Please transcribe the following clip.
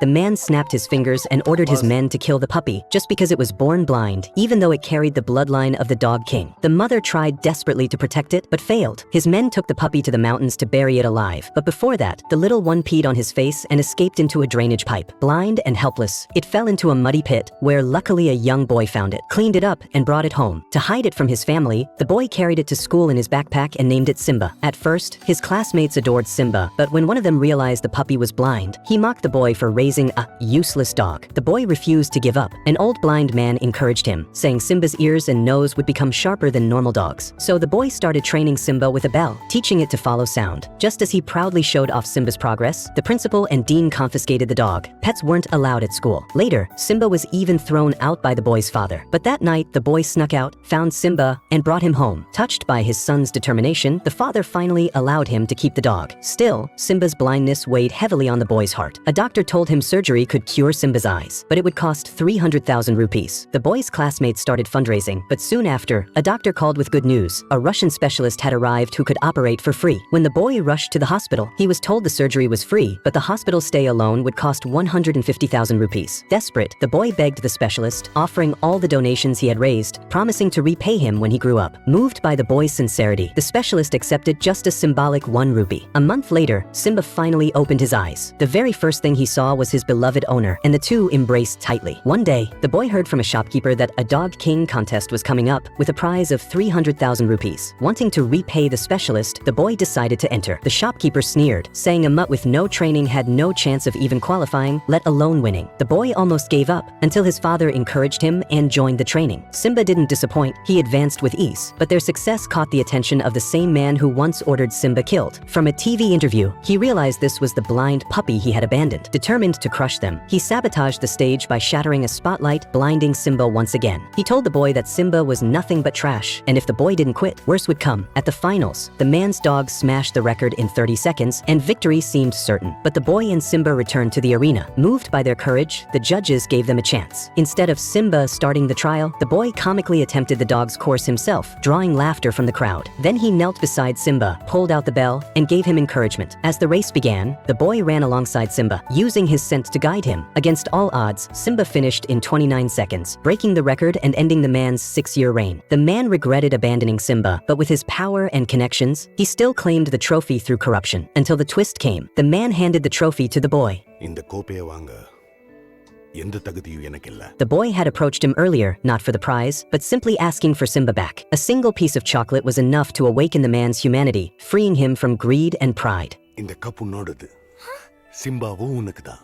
The man snapped his fingers and ordered his men to kill the puppy just because it was born blind, even though it carried the bloodline of the dog king. The mother tried desperately to protect it, but failed. His men took the puppy to the mountains to bury it alive. But before that, the little one peed on his face and escaped into a drainage pipe. Blind and helpless, it fell into a muddy pit where luckily a young boy found it, cleaned it up, and brought it home. To hide it from his family, the boy carried it to school in his backpack and named it Simba. At first, his classmates adored Simba, but when one of them realized the puppy was blind, he mocked the boy for raising a useless dog. The boy refused to give up. An old blind man encouraged him, saying Simba's ears and nose would become sharper than normal dogs. So the boy started training Simba with a bell, teaching it to follow sound. Just as he proudly showed off Simba's progress, the principal and dean confiscated the dog. Pets weren't allowed at school. Later, Simba was even thrown out by the boy's father. But that night, the boy snuck out, found Simba, and brought him home. Touched by his son's determination, the father finally allowed him to keep the dog. Still, Simba's blindness weighed heavily on the boy's heart. A doctor told him surgery could cure Simba's eyes, but it would cost 300,000 rupees. The boy's classmates started fundraising, but soon after, a doctor called with good news. A Russian specialist had arrived who could operate for free. When the boy rushed to the hospital, he was told the surgery was free, but the hospital stay alone would cost 150,000 rupees. Desperate, the boy begged the specialist, offering all the donations he had raised, promising to repay him when he grew up. Moved by the boy's sincerity, the specialist accepted just a symbolic 1 rupee. A month later, Simba finally opened his eyes. The very first thing he saw was his beloved owner, and the two embraced tightly. One day, the boy heard from a shopkeeper that a dog king contest was coming up with a prize of 300,000 rupees. Wanting to repay the specialist, the boy decided to enter. The shopkeeper sneered, saying a mutt with no training had no chance of even qualifying, let alone winning. The boy almost gave up until his father encouraged him and joined the training. Simba didn't disappoint. He advanced with ease, but their success caught the attention of the same man who once ordered Simba killed. From a TV interview, he realized this was the blind puppy he had abandoned. Determined to crush them, he sabotaged the stage by shattering a spotlight, blinding Simba once again. He told the boy that Simba was nothing but trash, and if the boy didn't quit, worse would come. At the finals, the man's dog smashed the record in 30 seconds, and victory seemed certain. But the boy and Simba returned to the arena. Moved by their courage, the judges gave them a chance. Instead of Simba starting the trial, the boy comically attempted the dog's course himself, drawing laughter from the crowd. Then he knelt beside Simba, pulled out the bell, and gave him encouragement. As the race began, the boy ran alongside Simba, using his scent to guide him. Against all odds, Simba finished in 29 seconds, breaking the record and ending the man's 6-year reign. The man regretted abandoning Simba, but with his power and connections, he still claimed the trophy through corruption. Until the twist came. The man handed the trophy to the boy. The boy had approached him earlier, not for the prize, but simply asking for Simba back. A single piece of chocolate was enough to awaken the man's humanity, freeing him from greed and pride. இந்த cup உன்னோடது சிம்பாவும் உனக்கு தான்